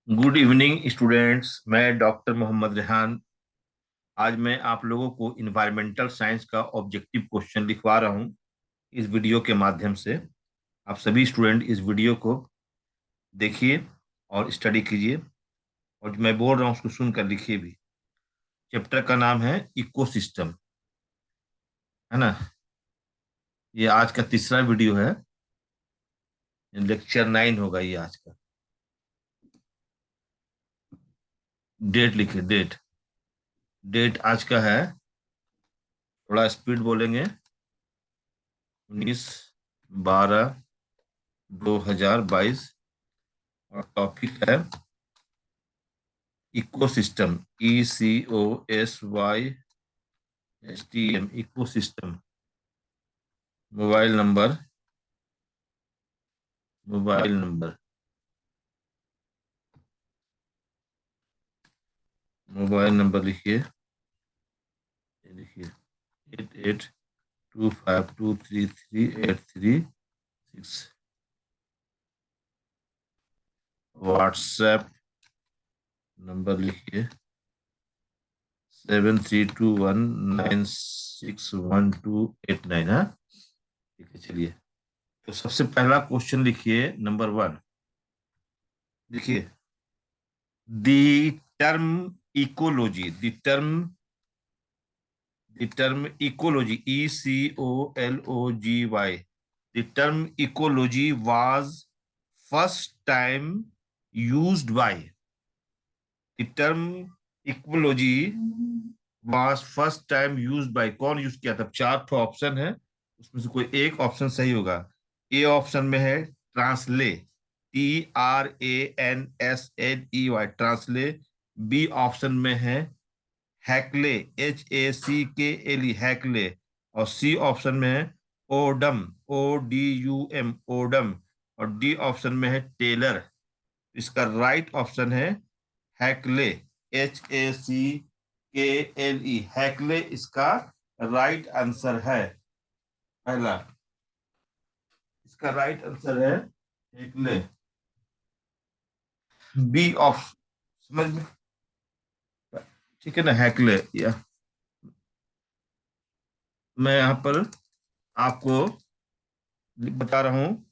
Good evening students. मैं doctor Mohammad Rehan. आज मैं आप लोगों को इन्वायरमेंटल साइंस का ऑब्जेक्टिव क्वेश्चन लिखवा रहा हूँ इस वीडियो के माध्यम से। आप सभी स्टूडेंट इस वीडियो को देखिए और स्टडी कीजिए, और जो मैं बोल रहा हूँ उसको सुनकर लिखिए भी। चैप्टर का नाम है इकोसिस्टम, है ना। ये आज का तीसरा वीडियो है, लेक्चर 9 होगा ये आज का। डेट लिखिए, डेट। डेट आज का है, थोड़ा स्पीड बोलेंगे। 19/12/2022। और टॉपिक है ecosystem, ECOSYSTM, ecosystem. Mobile number, mobile number, mobile number लिखिए। ये लिखिए 8825233836। व्हाट्सएप नंबर लिखिए 7321961289। हाँ, ठीक है, चलिए। तो सबसे पहला क्वेश्चन लिखिए, नंबर 1। देखिए, the term ecology, the term ecology, ECOLOGY, the term ecology was first time used by, the term ecology was first time used by, कौन यूज किया था? चार ठो ऑप्शन है, उसमें से कोई एक ऑप्शन सही होगा। ए ऑप्शन में है ट्रांसले, TRANSLEY, ट्रांसले। बी ऑप्शन में है हैकले, HACKLE, हैकले। और सी ऑप्शन में है ओडम, ODUM, ओडम। और डी ऑप्शन में है टेलर। इसका राइट ऑप्शन है हैकले, HACKLE, हैकले इसका राइट आंसर है। पहला, इसका राइट आंसर है हैकले। बी ऑप्शन, समझ में? ठीक है ना, हैकले। या मैं यहाँ पर आपको बता रहा हूँ,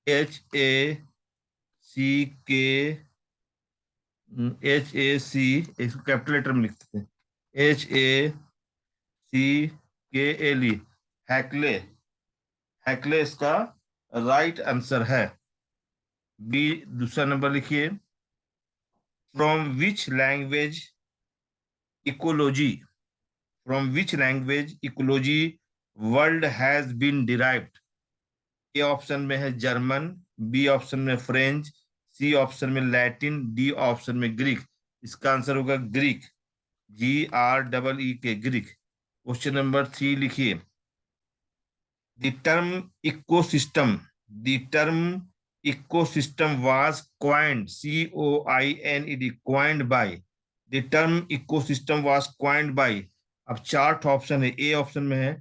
HACK, HAC, इसको कैपिटल लेटर में लिखते हैं, HACKLE, हैकले। हैकले इसका राइट आंसर है। बी, दूसरा नंबर लिखिए। From which language ecology, from which language ecology world has been derived. A option में है जर्मन, बी ऑप्शन में फ्रेंच, सी ऑप्शन में लैटिन, डी ऑप्शन में ग्रीक। इसका आंसर होगा Greek, GREE, Greek. Question number 3 लिखिए। The term ecosystem, the term ecosystem was coined, COINED, coined bye. The term ecosystem was coined by. अब चार option है। A option में है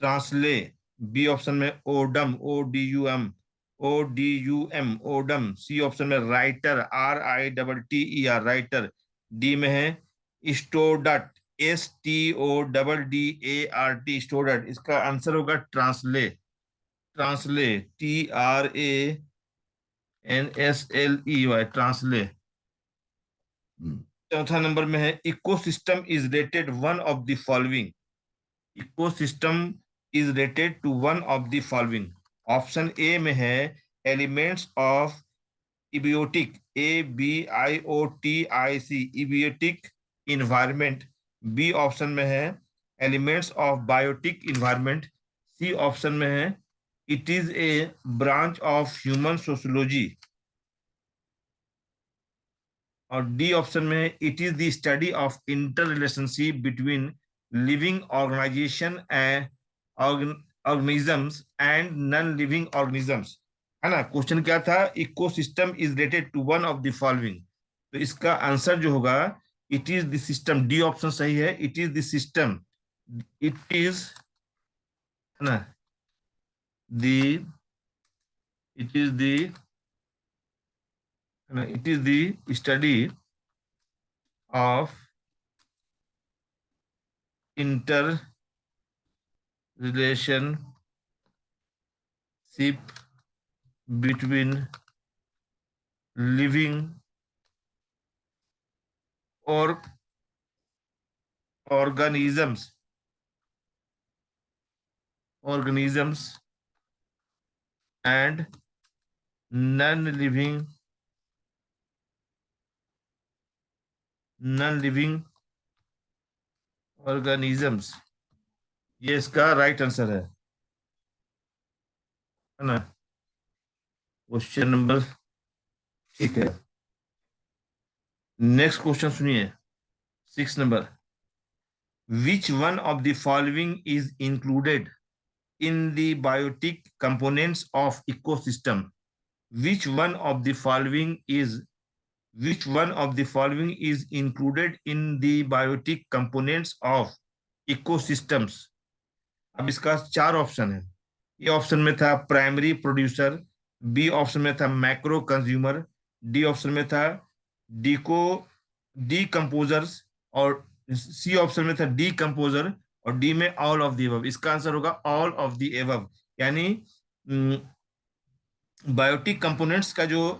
ट्रांसले, बी ऑप्शन में Odum, ODUM, Odum. C option में Ritter, RITTER, Ritter. D में है स्टोडट, STODDART, स्टोडट। इसका आंसर होगा ट्रांसले, ट्रांसले, TRANSLEY, ट्रांसले। चौथा नंबर में है ecosystem is rated one of the following, ecosystem is rated to one of the following. Option A में है elements of abiotic, ABIOTIC, abiotic environment. B option में है elements of biotic environment. C option में है it is a branch of human sociology. और D option में है it is the study of inter relationship between living organization and organisms and non living organisms. है ना। Question क्या था? Ecosystem is related to one of the following. तो इसका answer जो होगा it is the system, D option सही है। It is the system, it is, है ना, the, it is the It is the study of interrelationship between living or organisms and non-living organisms। ये इसका राइट आंसर है ना? Question number, ठीक है। नेक्स्ट क्वेश्चन सुनिए, 6 number. Which one of the following is included in the biotic components of ecosystem? which one of the following is which one of the following is included in the biotic components of ecosystems? अब इसका 4 option है। A option में था primary producer, B option में था macro consumer, D option में था डीको decomposers, और सी ऑप्शन में था डीकम्पोजर, और डी में ऑल ऑफ दी एबव। इसका आंसर होगा ऑल ऑफ दी एबव। यानी बायोटिक कंपोनेंट्स का जो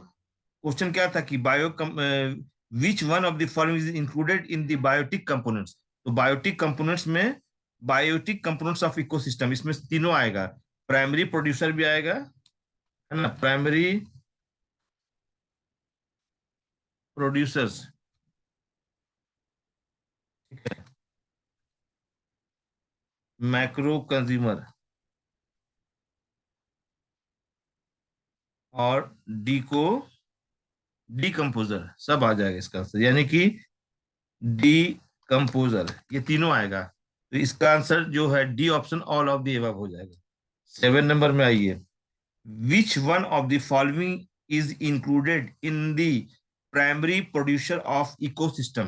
क्वेश्चन क्या था कि which one of the following is included in the biotic components. तो बायोटिक कंपोनेंट्स में बायोटिक कंपोनेंट्स ऑफ इकोसिस्टम, इसमें तीनों आएगा। प्राइमरी प्रोड्यूसर भी आएगा, है ना, प्राइमरी प्रोड्यूसर्स, ठीक है, मैक्रो कंज्यूमर और डीकम्पोजर, सब आ जाएगा इसका आंसर। यानी कि डीकम्पोजर, ये तीनों आएगा। तो इसका आंसर जो है D option all of the above हो जाएगा। 7 नंबर में आइए, विच one of the following is included in the primary producer of ecosystem.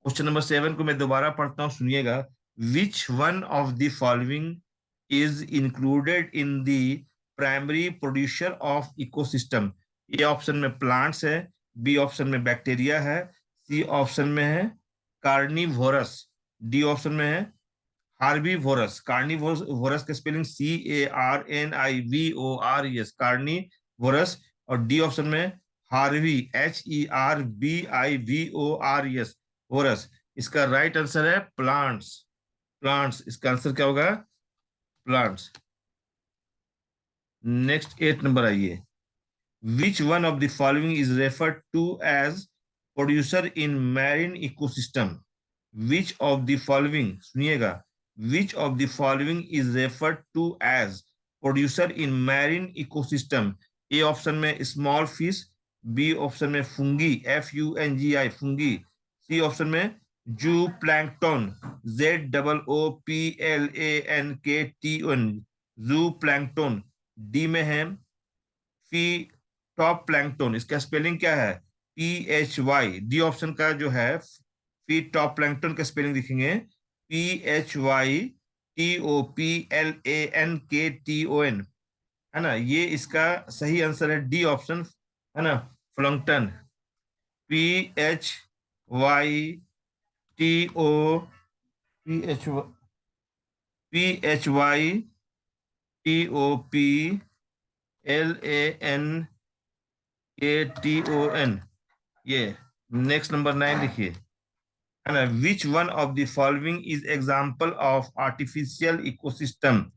Question number 7 को मैं दोबारा पढ़ता हूं, सुनिएगा। विच one of the following is included in the primary producer of ecosystem? A option में प्लांट्स है, बी ऑप्शन में bacteria है, सी ऑप्शन में है कार्निवोरस, डी ऑप्शन में है हार्बीवोरस। कार्निवोरस का स्पेलिंग CARNIVORES, कार्निवोरस, और डी ऑप्शन में हार्वी, HERBIVORES, वोरस। इसका राइट आंसर है प्लांट्स। प्लांट्स, इसका आंसर क्या होगा? प्लांट्स। नेक्स्ट 8 नंबर आइए, विच one of the following is referred to as producer in marine ecosystem? Which of the following, सुनिएगा, which of the following is referred to as producer in marine ecosystem? A option में small fish, B option में fungi, FUNGI fungi, C option में zooplankton, ZOOPLANKTON zooplankton, D में है phytoplankton. इसका spelling क्या है? PHY। D option का जो है फी टॉप प्लैंकटन का स्पेलिंग लिखेंगे PHYTOPLANKTON, है ना। ये इसका सही आंसर है डी ऑप्शन, है ना, प्लैंकटन। PHYTOPLANKTON, ये। नेक्स्ट नंबर 9 लिखिए, है ना। विच one of the following is example of artificial ecosystem?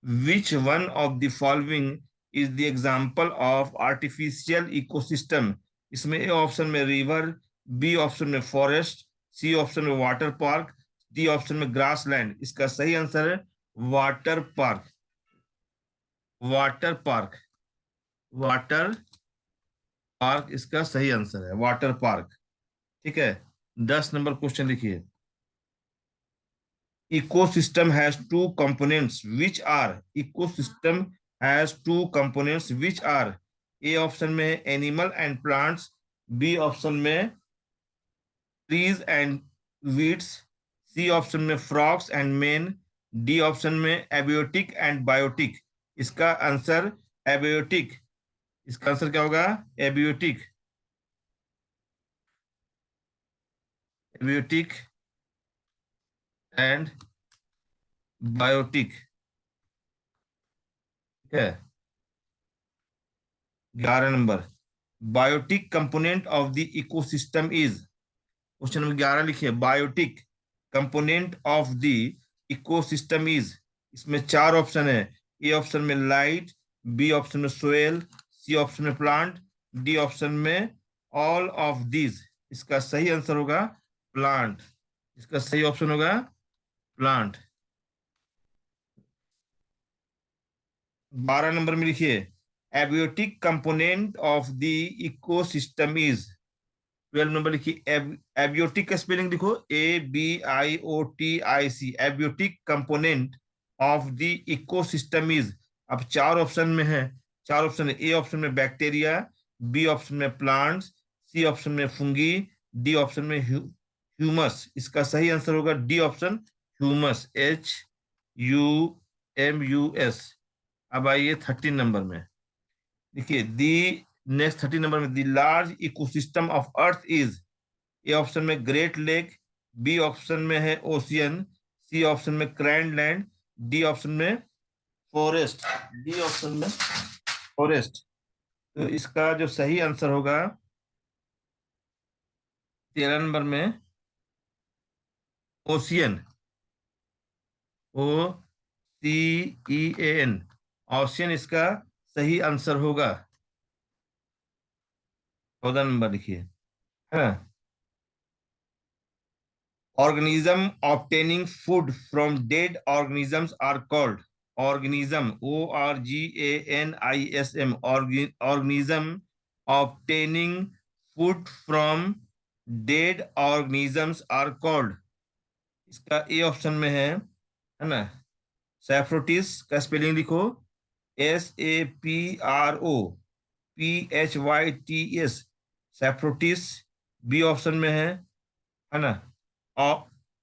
Which one of the following is the example of artificial ecosystem? इसमें ए ऑप्शन में रिवर, बी ऑप्शन में फॉरेस्ट, सी option में वाटर पार्क, डी ऑप्शन में grass land. इसका सही answer है water park. Water park, water park इसका सही आंसर है, वाटर पार्क, ठीक है। 10 नंबर क्वेश्चन लिखिए, ecosystem has two components which are, ecosystem has two components which are, A option में animal and plants, B option में trees and weeds, C option में frogs and men, D option में abiotic and biotic. इसका answer abiotic, इसका answer क्या होगा? Abiotic. Abiotic and biotic. ठीक है। 11 number, biotic component of the ecosystem is. Question number 11 लिखिए, biotic component of the ecosystem is. इसमें चार ऑप्शन है। ए ऑप्शन में लाइट, बी ऑप्शन में सोयल, सी ऑप्शन में प्लांट, डी ऑप्शन में ऑल ऑफ दीज। इसका सही आंसर होगा प्लांट। इसका सही ऑप्शन होगा प्लांट। 12 नंबर में लिखिए, abiotic component of the ecosystem is. 12 number लिखिए, एबियोटिक का स्पेलिंग लिखो, ABIOTIC। Abiotic component of the ecosystem is. अब चार ऑप्शन में है। चार ऑप्शन है। ए ऑप्शन में बैक्टीरिया, बी ऑप्शन में प्लांट्स, सी ऑप्शन में फंगी, डी ऑप्शन में ह्यूमस। इसका सही आंसर होगा डी ऑप्शन, ह्यूमस, HUMUS। अब आइए 13 नंबर में। देखिए, दी नेक्स्ट 13 नंबर में, the large ecosystem of earth is. A option में ग्रेट लेक, बी ऑप्शन में है ओशियन, सी ऑप्शन में क्रैंड लैंड, डी ऑप्शन में फॉरेस्ट। डी ऑप्शन में फॉरेस्ट। तो इसका जो सही आंसर होगा 13 नंबर में ओशियन, OCEAN। ओशियन इसका सही आंसर होगा। 14 नंबर लिखिए, है ना। Organism obtaining food from dead organisms are called। Organism, ORGANISM, organism obtaining food from dead organisms are called। इसका ए ऑप्शन में है ना। सैफ्रोटिस का स्पेलिंग लिखो, SAPROPHYTS, सैफ्रोटिस। बी ऑप्शन में है ना।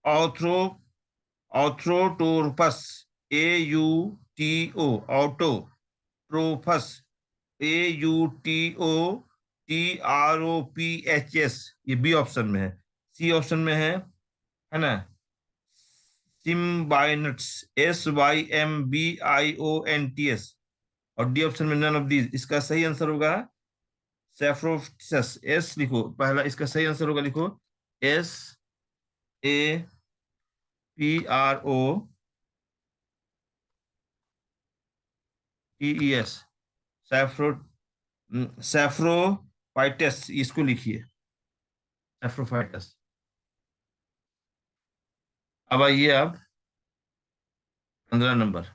ऑथ्रो ऑथ्रोटोरपस, AUTO, ऑटोट्रोपस, AUTOTROPHS। ये बी ऑप्शन में है। सी ऑप्शन में है ना, सिम्बाइनट्स, SYMBIONTS। और डी ऑप्शन में नन ऑफ दीज। इसका सही आंसर होगा सैफ्रोटिस। एस लिखो पहला, इसका सही आंसर होगा, लिखो SAPROTES, सैफ्रो सैफ्रोफाइटस, इसको लिखिए सैफ्रोफाइटस। अब आइए आप 15 number,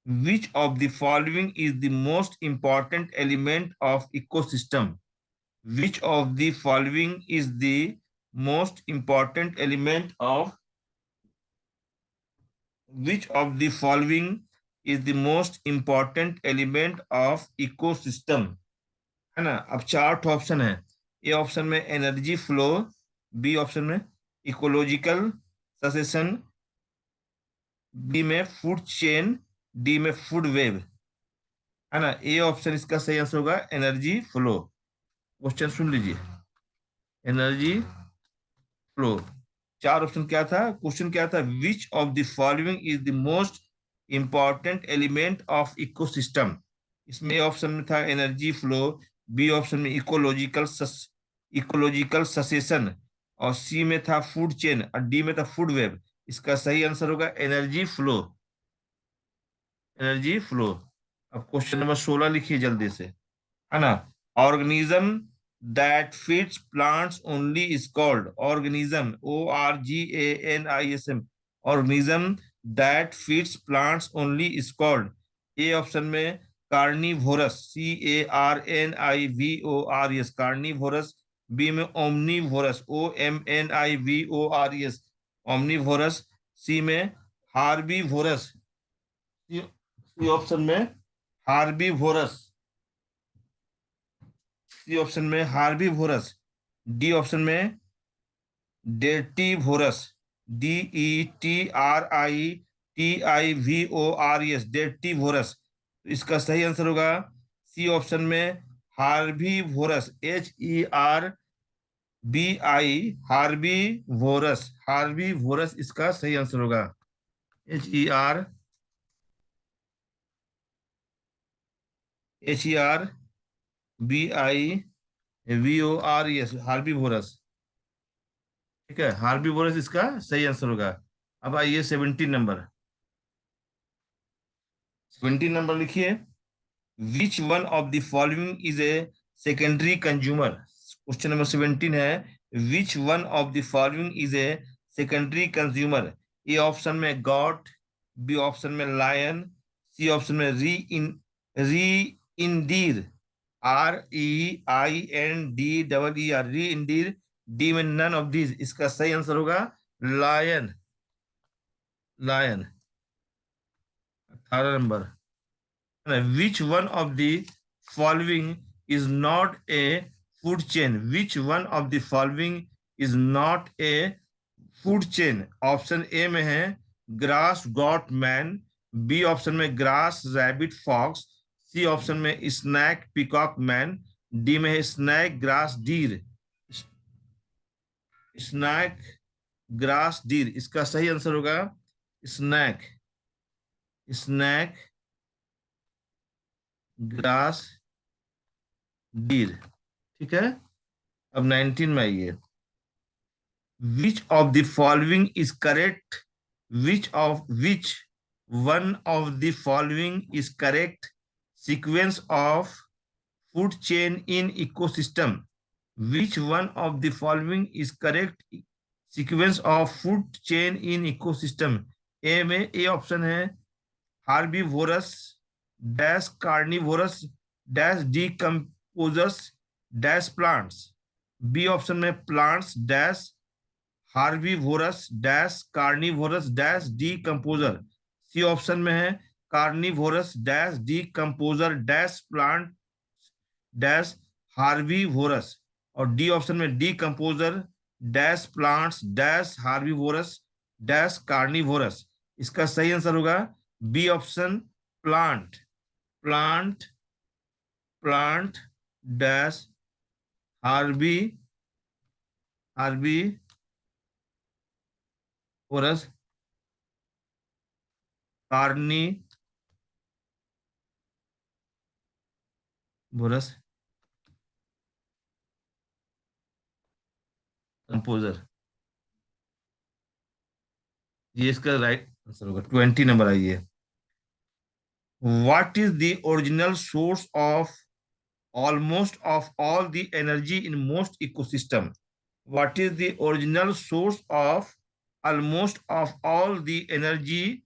which of the following is the most important element of ecosystem. Which of the following is the most important element of, which of the following is the most important element of ecosystem। है ना। अब चार option है। A option में energy flow, B option में ecological succession, B में food chain, D में food web. है ना। ए ऑप्शन इसका सही आंसर होगा एनर्जी फ्लो। क्वेश्चन सुन लीजिए, एनर्जी फ्लो। चार ऑप्शन क्या था, क्वेश्चन क्या था, विच of the following is the most important element of ecosystem. इसमें ऑप्शन में था एनर्जी फ्लो, बी ऑप्शन में इकोलॉजिकल ससेशन, और सी में था फूड चेन, और डी में था फूड वेब। इसका सही आंसर होगा एनर्जी फ्लो, एनर्जी फ्लो। अब क्वेश्चन नंबर 16 लिखिए जल्दी से, है ना। Organism that feeds plants only is called. Organism, ORGANISM, organism that feeds plants only is called. A option में कार्निवोरस, CARNIVORS, कार्निवोरस। बी में ओमनीवोरस, OMNIVORS, ओमनीवोरस। सी में herbivores, सी option में हार्बीवोरस, सी ऑप्शन में हार्बीवोरस। डी ऑप्शन में डेटिवोरस, DETRITIVORS, डेटिवोरस। इसका सही answer होगा सी option में herbivores, HER B I herbivores, herbivores इसका सही आंसर होगा। HER, HERBIVORES, herbivores. ठीक है, हार्बी वोरस इसका सही आंसर होगा। अब आइए 17 नंबर, 17 नंबर लिखिए। Which one of the following is a secondary consumer. Question number 17 है, which one of the following is a secondary consumer. A option में गॉट, बी ऑप्शन में लायन, सी ऑप्शन में reindeer, REINDER, reindeer, D में none of these. इसका सही answer होगा lion, lion. 18 number, which one of the following is not a food chain? Which one of the following is not a food chain? Option A में है grass goat man, B option में grass rabbit fox, C option में snake peacock man, D में है snake grass deer, snake grass deer. इसका सही answer होगा snack, snack grass deer. ठीक है, अब 19 में आइए। Which of the following is correct, which one of the following is correct sequence of food chain in ecosystem. Which one of the following is correct sequence of food chain in ecosystem. A में A option है herbivorous dash carnivorous dash decomposers dash plants, B option में plants dash herbivores dash carnivorous dash decomposer, C option में है carnivorous dash decomposer dash plant dash herbivorous, और D option में decomposer dash plants dash herbivores dash carnivores. इसका सही answer होगा B option plant, plant plant dash herbivores herbivores carnivores composer. ये इसका right answer होगा। 20 number आइए। What is the original source of almost of all the energy in most ecosystem? What is the original source of almost of all the energy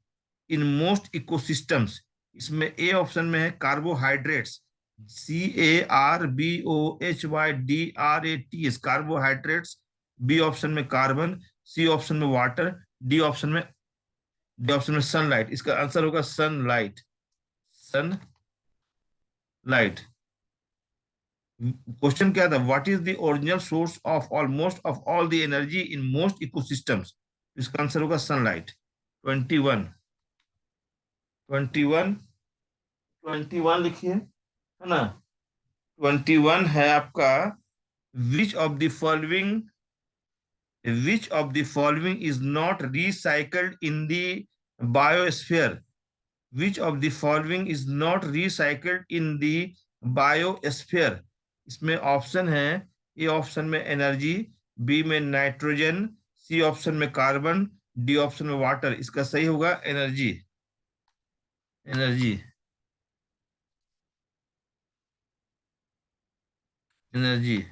in most ecosystems? इसमें ए option में है carbohydrates, CARBOHYDRATS, carbohydrates, B option में carbon, C option में water, D option में sunlight. इसका answer होगा sunlight, sunlight. क्वेश्चन क्या था, what is the original source of almost of all the energy in most ecosystems. इसका आंसर होगा सनलाइट। 21, 21, 21 लिखिए, है ना। 21 है आपका, which of the following, which of the following is not recycled in the biosphere. Which of the following is not recycled in the biosphere. इसमें option है, A option में एनर्जी, बी में नाइट्रोजन, सी ऑप्शन में carbon, D option में water. इसका सही होगा energy, energy, energy.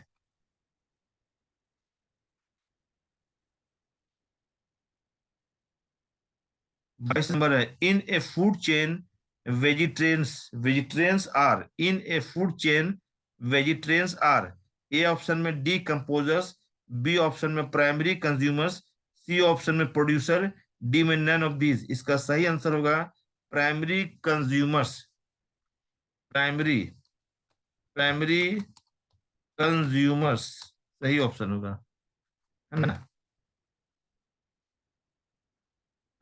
22 number है, in a food chain vegetarians, vegetarians are, in a food chain vegetarians are. A option में डीकम्पोजर्स, बी ऑप्शन में primary consumers, C option में producer, D में none of these. इसका सही answer होगा primary consumers, primary, primary consumers सही option होगा, है ना।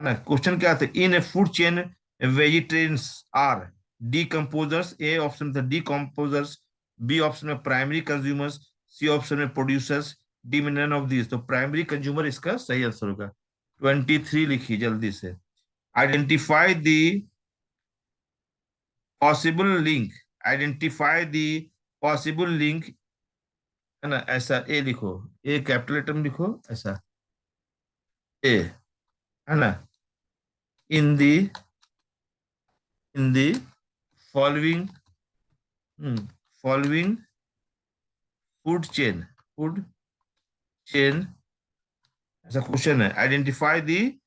ना क्वेश्चन क्या था, in a food chain vegetarians are decomposers, A option था डीकम्पोजर्स, बी ऑप्शन में प्राइमरी कंज्यूमर्स, सी ऑप्शन में प्रोड्यूसर्स, डी में नन ऑफ दिस, तो प्राइमरी कंज्यूमर इसका सही आंसर होगा। 23 लिखिए जल्दी से। Identify the possible link, identify the possible link, है ना, ऐसा ए लिखो, ए कैपिटल लेटर में लिखो ऐसा, ए, है ना, in the, in the following, following food chain, food chain, ऐसा क्वेश्चन है। Identify the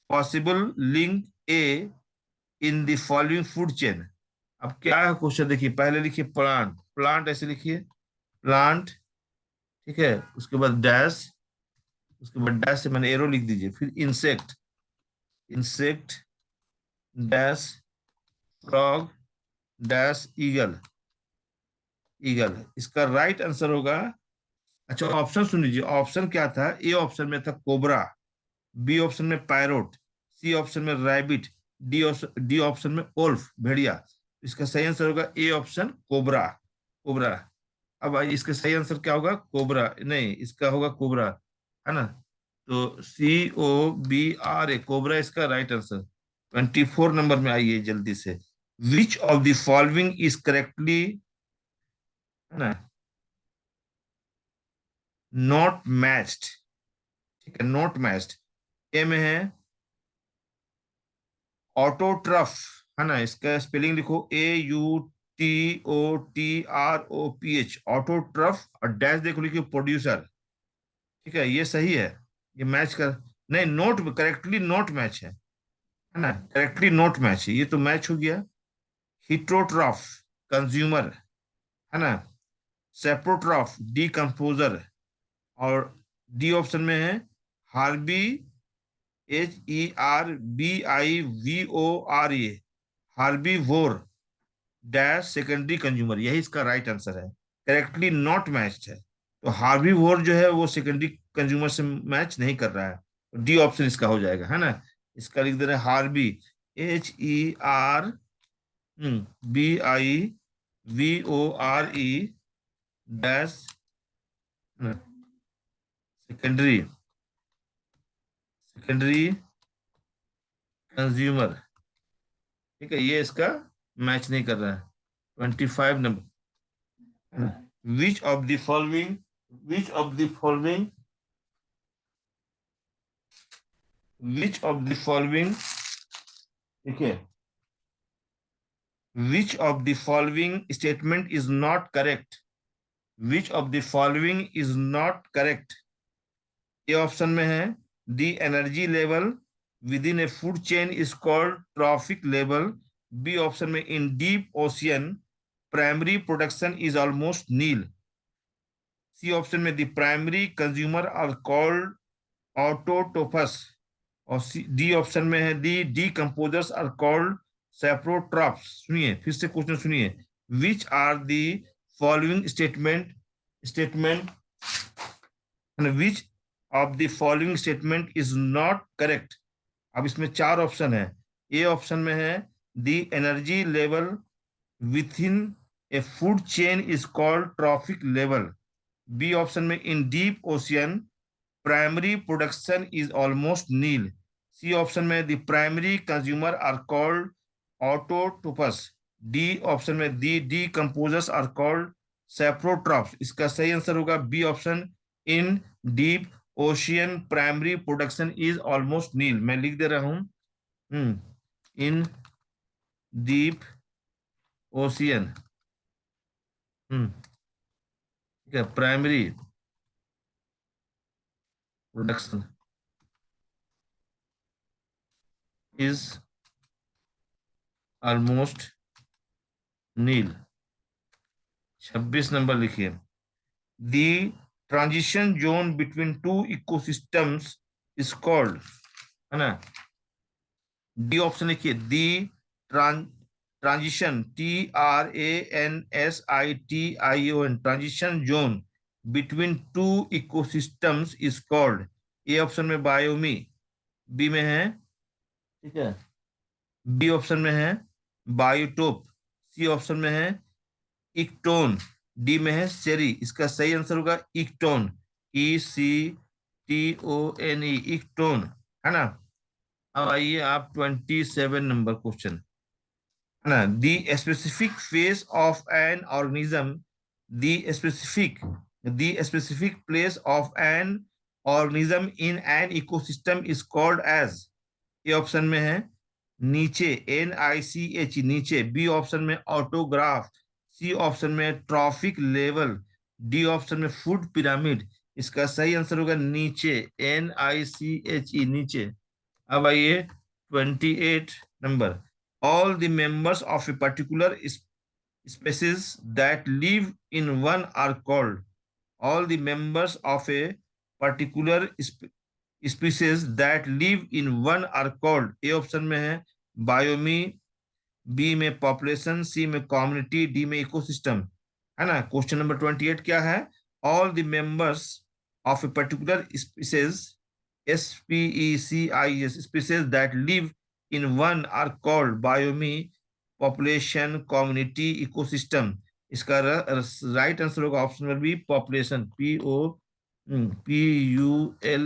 possible link A in the following food chain. अब क्या है क्वेश्चन, देखिए पहले लिखिए प्लांट, प्लांट ऐसे लिखिए, प्लांट, ठीक है, उसके बाद डैश, उसके बाद डैश से मैंने एरो लिख दीजिए, फिर insect, insect dash frog dash eagle, eagle, इसका राइट आंसर होगा। अच्छा ऑप्शन सुन लीजिए, ऑप्शन क्या था, ए ऑप्शन में था कोबरा, बी ऑप्शन में पैरोट, सी ऑप्शन में रैबिट, डी ऑप्शन में ओल्फ, भेड़िया। इसका सही आंसर होगा ए ऑप्शन कोबरा, कोबरा। अब इसका सही आंसर क्या होगा, कोबरा नहीं, इसका होगा कोबरा, है ना, तो COBRA, कोबरा इसका राइट आंसर। 24 नंबर में आइए जल्दी से। विच of the following is correctly, है ना, नॉट मैच्ड, ठीक है, नॉट मैच्ड। ए में है ऑटोट्रफ, है ना, इसका स्पेलिंग लिखो AUTOTROPH, ऑटोट्रफ, और डैश देखो लिखिए प्रोड्यूसर, ठीक है, ये सही है, ये मैच कर, नहीं नोट करेक्टली नोट मैच है ना, करेक्टली नोट मैच है, ये तो मैच हो गया। हिट्रोट्रॉफ कंज्यूमर, है ना, सेप्रोट्रॉफ डीकम्पोजर, और डी ऑप्शन में है Harvey, HERBIVORA, herbivore dash secondary consumer, यही इसका राइट आंसर है, करेक्टली नॉट मैच्ड है, तो हार्बीवोर जो है वो सेकेंडरी कंज्यूमर से मैच नहीं कर रहा है, डी ऑप्शन इसका हो जाएगा, है ना। इसका लिख दे रहे Harvey, HERBIVORE dash secondary, secondary consumer, ठीक है, ये इसका मैच नहीं कर रहा है। 25 number, which of the following, which of the following, which of the following, ठीक है, which of the following statement is not correct, which of the following is not correct. A option में है the energy level with in a food chain is called trophic level, B option में in deep ocean primary production is almost nil, C option में the primary consumer are called ऑटोटोपस, और D option में है the decomposers are called saprotrophs. सुनिए फिर से question सुनिए, which are the following statement, statement, which of the following statement is not correct. अब इसमें चार ऑप्शन है, ए ऑप्शन में है the energy level with in a food chain is called trophic level, B option में in deep ocean primary production is almost nil, C option में the primary consumer are called ऑटोटोपस, D option में the decomposers are called saprotrophs. इसका सही answer होगा B option, in deep ocean primary production is almost nil. मैं लिख दे रहा हूं, इन deep ocean, ठीक है, primary production is almost nil. 26 number लिखिए, the transition zone between two ecosystems is called, है ना, डी ऑप्शन लिखिए the transition, TRANSITION, transition zone between two ecosystems is called, A option में बायोमी, बी में है, ठीक है, बी ऑप्शन में है बायोटोप, सी ऑप्शन में है इक्टोन, डी में है सेरी। इसका सही आंसर होगा इक्टोन, ECTONE, इक्टोन, है ना। अब आइए आप 27 नंबर क्वेश्चन, है ना। The specific face of an organism, the specific place of an organism in an ecosystem is called as. A option में है niche, NICH, niche. B option में ऑटोग्राफ। सी ऑप्शन में ट्रॉफिक लेवल। डी ऑप्शन में food pyramid. इसका सही answer होगा नीचे, NICHE, नीचे। अब आइए 28 number, all the members of a particular species that live in one are called, all the members of a particular species that live in one are called। A option में है बायोमी, B में population, सी में community, D में ecosystem, है ना। Question number 28 क्या है? All the members of a particular species, SPECIS, species that live in one are called biome, population, community, ecosystem. इसका राइट आंसर होगा option number B, population,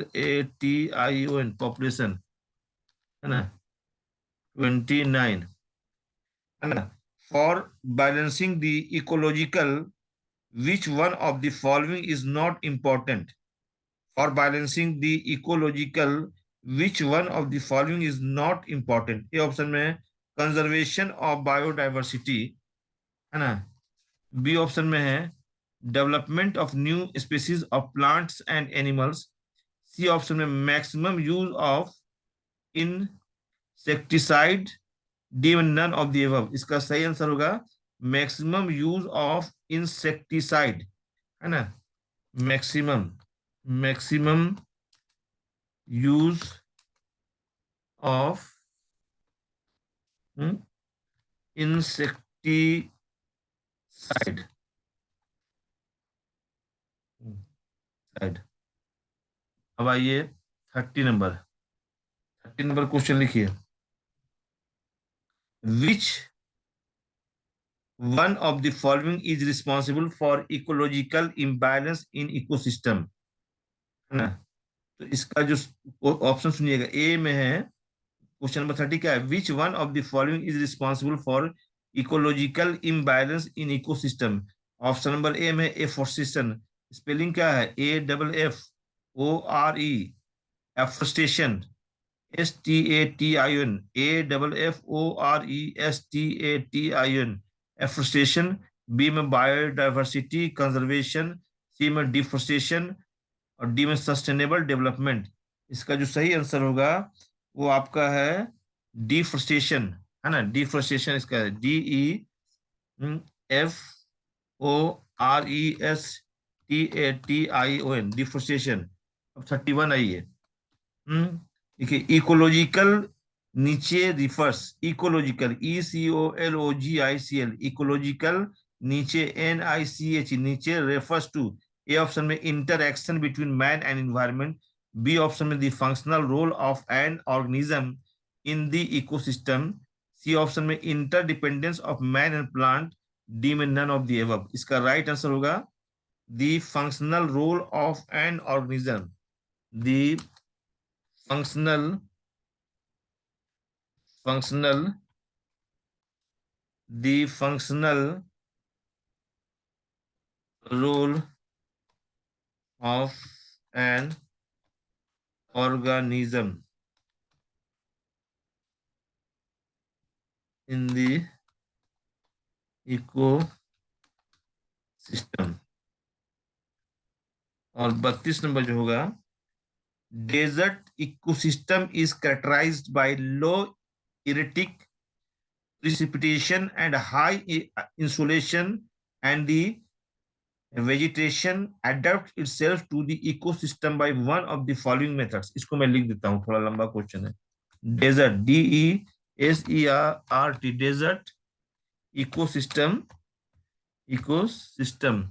PULATION, population, है ना। 29, है ना। For balancing the ecological, which one of the following is not important? For balancing the ecological, which one of the following is not important? A option में conservation of biodiversity, है ना। B option में है development of new species of plants and animals. C option में maximum use of insecticide. D में none of the above. इसका सही answer होगा मैक्सिमम यूज ऑफ इंसेक्टिसाइड, है ना। Maximum maximum use of insecticide. अब आइए 30 नंबर क्वेश्चन लिखिए। Which one of the following is responsible for ecological imbalance in ecosystem, है ना। तो इसका जो ऑप्शन सुनिएगा, ए में है क्वेश्चन नंबर 30 क्या है? Which one of the following is responsible for ecological imbalance in ecosystem. Option number A में एफोरेस्टेशन, स्पेलिंग क्या है? AFFORE, afforestation, STATION, AFFORESTATION, afforestation. B में बायोडाइवर्सिटी कंजर्वेशन, सी में डिफोरेस्टेशन, और डी में सस्टेनेबल डेवलपमेंट। इसका जो सही आंसर होगा वो आपका है डिफोरेस्टेशन, है ना। डिफोरेस्टेशन इसका है DEFORESTATION, डिफोरेस्टेशन। अब 31 आइए। देखिए ecological, niche refers, ecological, ECOLOGICL, ecological, niche NICH, niche refers to. A option में interaction between man and environment. B option में the functional role of an organism in the ecosystem. C option में interdependence of man and plant. D में none of the above. इसका right answer होगा the functional role of an organism, the functional functional the functional role of an organism in the ecosystem। और 32 number जो होगा, desert ecosystem is characterised by low erratic precipitation and high insolation, and the vegetation adapt itself to the ecosystem by one of the following methods। इसको मैं लिख देता हूँ, थोड़ा लंबा क्वेश्चन है। Desert, DESERT, desert ecosystem, ecosystem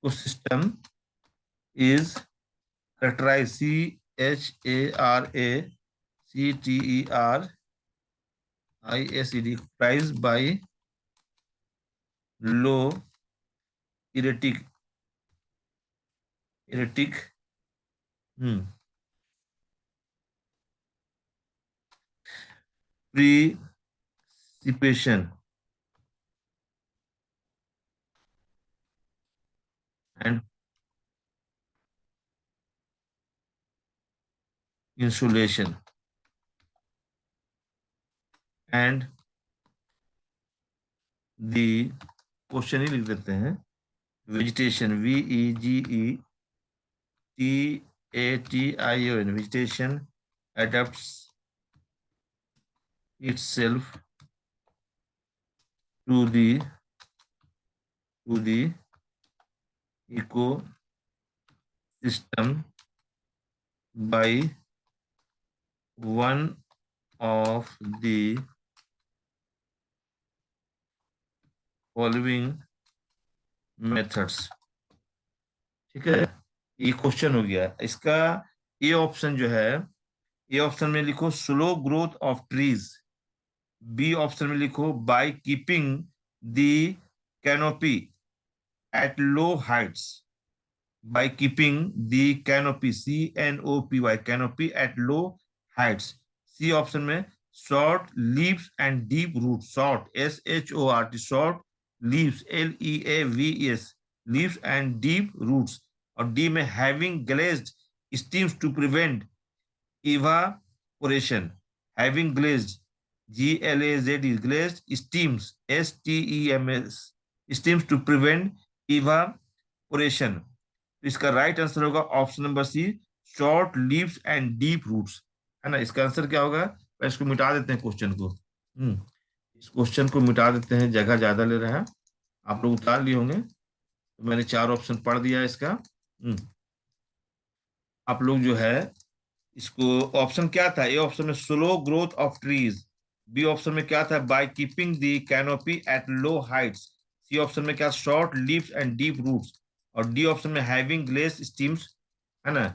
ecosystem is characterized, CHARACTERISED, characterized by low erratic erratic, precipitation and insulation and the, question ही लिख देते हैं, vegetation, vegetation, vegetation adapts itself to the ecosystem by one of the following methods. ठीक है, ये question हो गया इसका। ए ऑप्शन जो है, ए ऑप्शन में लिखो slow growth of trees, B option में लिखो by keeping the canopy at low heights, by keeping the canopy, CNOPY, canopy at low heights. C option में short leaves and deep roots, short, SHORT, short leaves, LEAVES, leaves and deep roots. और D में having glazed stems to prevent evaporation, having glazed, GLAZD, glazed stems, STEMS, stems to prevent evaporation. तो इसका right answer होगा option number C, short leaves and deep roots, है ना। इसका answer क्या होगा, इसको मिटा देते हैं क्वेश्चन को। इस क्वेश्चन को मिटा देते हैं, जगह ज्यादा ले रहा है। आप लोग उतार लिए होंगे, तो मैंने चार ऑप्शन पढ़ दिया इसका। आप लोग जो है इसको, ऑप्शन क्या था, ए ऑप्शन में slow growth of trees, B option में क्या था by keeping the canopy at low heights, C option में क्या short leaves and deep roots, और डी ऑप्शन में हैविंग ग्लेस स्टीम्स, है ना,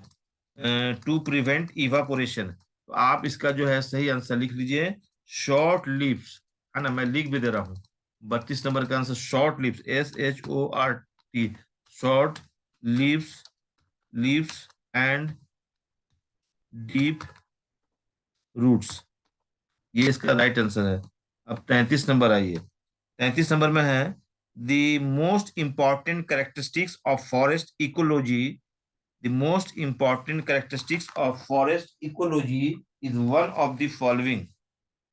टू प्रिवेंट इवापोरेशन। तो आप इसका जो है सही आंसर लिख लीजिए, शॉर्ट लीव्स, है ना, मैं लिख भी दे रहा हूँ। 32 नंबर का answer short leaves, SHORT, short leaves, leaves and deep roots, ये इसका राइट आंसर है। अब 33 नंबर आइए, 33 नंबर में है the most important characteristics of forest ecology, the most important characteristics of forest ecology is one of the following,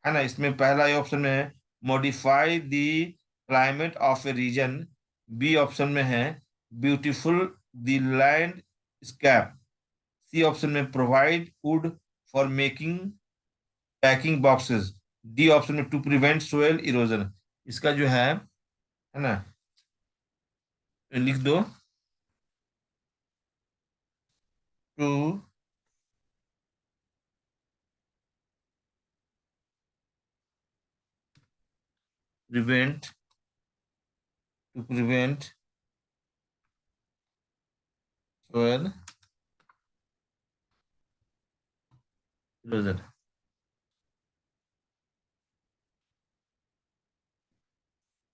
है ना। इसमें पहला ऑप्शन में है modify the climate of a region, B option में है beautiful the landscape, C option में provide wood for making packing boxes, D option में टू प्रिवेंट सोयल इरोजन। इसका जो है ना, लिख दो, to prevent, to prevent soil erosion.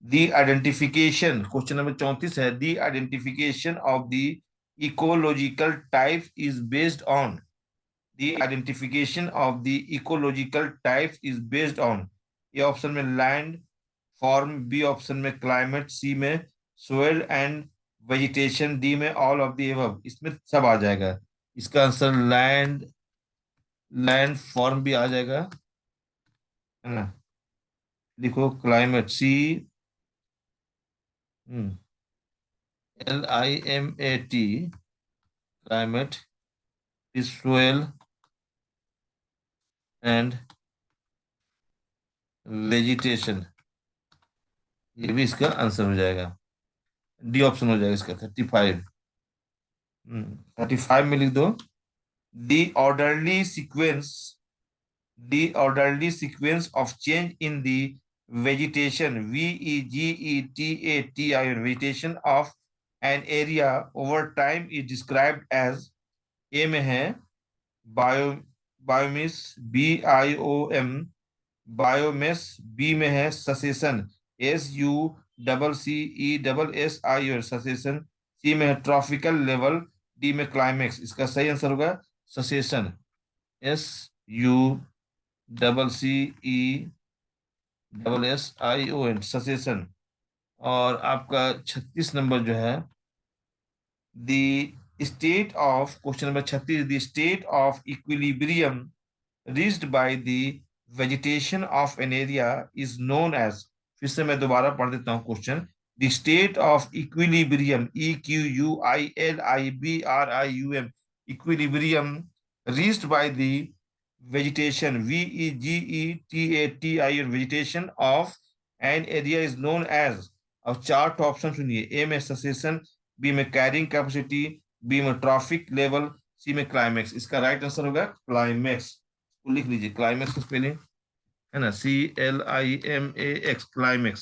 The identification, question number 34 है, the identification of the ecological type is based on, the identification of the ecological type is based on, A option में landform, B option में climate, C में soil and vegetation, D में all of the above. इसमें सब आ जाएगा, इसका answer land, land form भी आ जाएगा, है ना। लिखो climate, CLIMAT, climate is soil and vegetation, ये भी इसका आंसर हो जाएगा, डी ऑप्शन हो जाएगा इसका 35। 35 में लिख दो, the orderly sequence, the orderly sequence of change in the vegetation, VEGETATI, vegetation of an area over time is described as, A में है bio, biomass, BIOM, biomass, B में है succession, SUCCESSI, और succession, C में है tropical level D में climax, इसका सही आंसर होगा ससेशन, SUCCESSION, ससेशन। और आपका 36 नंबर जो है, the state of, question number 36, the state of equilibrium reached by the vegetation of an area is known as, फिर से मैं दोबारा पढ़ देता हूँ question. The state of equilibrium, EQUILIBRIUM, equilibrium reached by the vegetation, VEGETATI, vegetation of an area is known as। अब चार option सुनिए, ए में ससेशन, बी में कैरिंग कैपेसिटी, बी में ट्रॉफिक लेवल, सी में क्लाइमेक्स। इसका राइट आंसर होगा क्लाइमेक्स। तो लिख लीजिए क्लाइमेक्स की स्पेलिंग, है ना, CLIMAX, क्लाइमेक्स।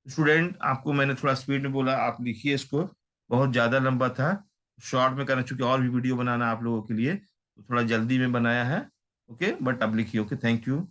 स्टूडेंट, आपको मैंने थोड़ा स्पीड में बोला, आप लिखिए इसको, बहुत ज्यादा लंबा था, शॉर्ट में करना, चूंकि और भी वीडियो बनाना आप लोगों के लिए, तो थोड़ा जल्दी में बनाया है। ओके, बट अब लिखिए। Okay, thank you.